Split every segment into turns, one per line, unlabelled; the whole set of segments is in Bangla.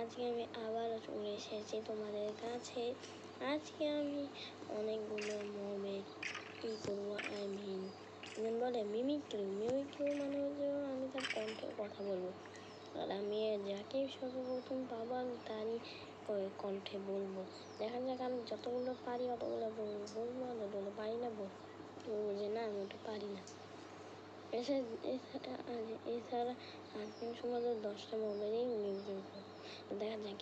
আজকে আমি আবার চলে এসেছি তোমাদের কাছে। আজকে আমি অনেকগুলো মুভি কী করবো, বলে মিমিক্রি মানে হচ্ছে আমি তার কণ্ঠে কথা বলবো। আর আমি যাকে সর্বপ্রথম পাবো তারই কণ্ঠে বলবো। দেখা যাক আমি যতগুলো পারি অতগুলো বলবো, আর যতগুলো পারি না বলবো যে না আমি ওটা পারি না। এছাড়া সময় 10টা মোবাইলেই মিউজিক দেখা যাক।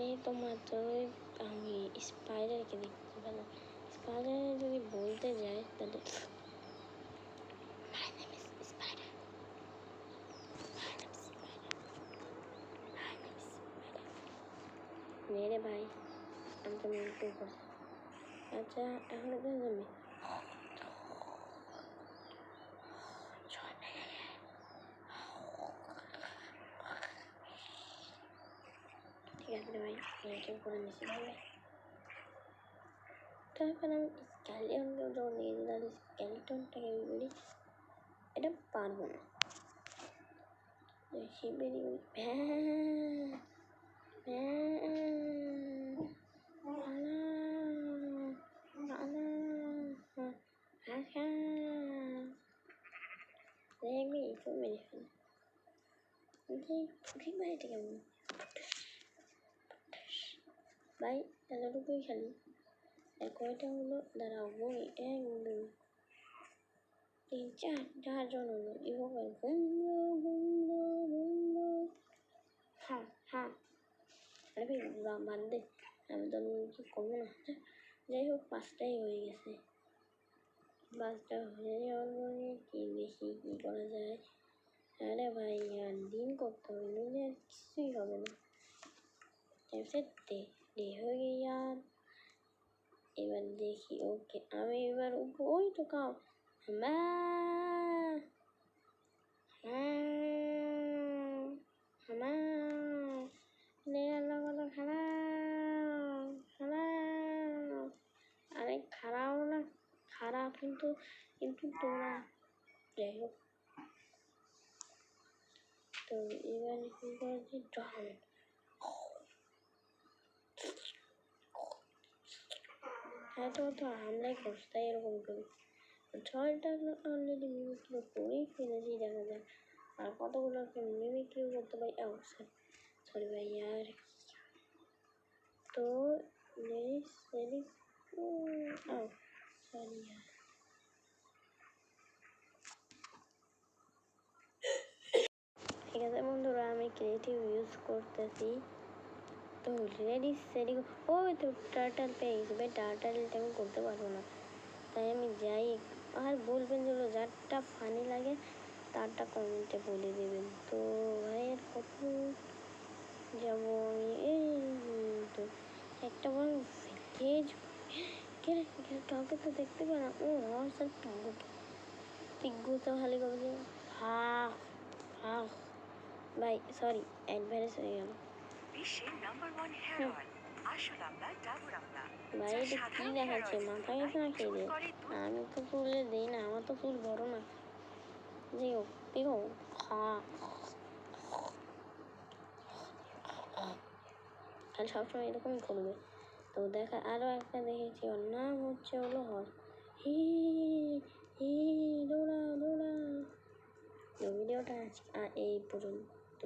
এই তো মাত্রই আমি স্পাইডারকে দেখতে পেলাম। স্পাইডার যদি বলতে যাই তাহলে মেরে ভাই আমি তো মিউজিক করছি। আচ্ছা এখন তো যাবি ঠিক আছে ভাই, মিউজিক করে নিচ্ছি ভাই। তারপর আমি স্ক্যালিটনকে যখন নিয়ে দিলাম, স্ক্যালিটনটাকে বলি এটা পারবো না। সে বেরিয়ে দেখবি তো মেরে ফেলে ঠিক ভাই, ঠিক আছে ভাই, এতটুকুই খালি। কয়টা হলো দাঁড়াও বই 1 2 3 4 4জন হলো। এবার হ্যাঁ আরে বাদ দে, আমি তো কি করবো না। যাই হোক 5টাই হয়ে গেছে। 5টা হয়ে যাওয়ার পরে কি বেশি কি করা যায়। আরে ভাই আর দিন করতে হবে, নইলে আর কিছুই হবে না। দে হয়ে গেল। এবার দেখি ওকে আমি এবার ওই তো কাও আরে খারাপ না, খারাপ কিন্তু তোরা। যাই হোক, তো এবার কি করেছি ড্রন এত তো আমরাই করছি, তাই এরকম করি। 6টা অলরেডি মিমিক্রি করেই ফেলেছি, দেখা যাক আর কতগুলো মিমিক্রি করতে পারি। সরি ভাই আর তো সরি ঠিক আছে বন্ধুরা, আমি ক্রিয়েটিভ ইউজ করতেছি। তো রেডি সেডি ওই তো টার্টাল পেয়ে গেছি ভাই। টার্টালটা আমি করতে পারবো না, তাই আমি যাই। আর বলবেন যেগুলো যারটা ফানি লাগে তারটা কমেন্টে বলে দেবেন। তো ভাই আর কত যাবো আমি, এই তো একটা বল কাউকে তো দেখতে পাই না। ও আমার স্যার পিগ্গু তো খালি করছে ভাই, সরি অ্যাডভারেজ হয়ে গেল।
বিশ্বের নাম্বার 1 হেয়ার অয়েল আসল আমলা ডাবর আমলা।
ভাই এটা কি দেখাচ্ছে, মাথা গেছে না খেয়ে? আমি তো চুলে দিই না, আমার তো চুল বড় না। যে হোক আর সবসময় এরকমই করবে। তো দেখা আরও একটা দেখেছি, ওর নাম হচ্ছে হলো দৌড়া। ভিডিওটা এই পর্যন্ত।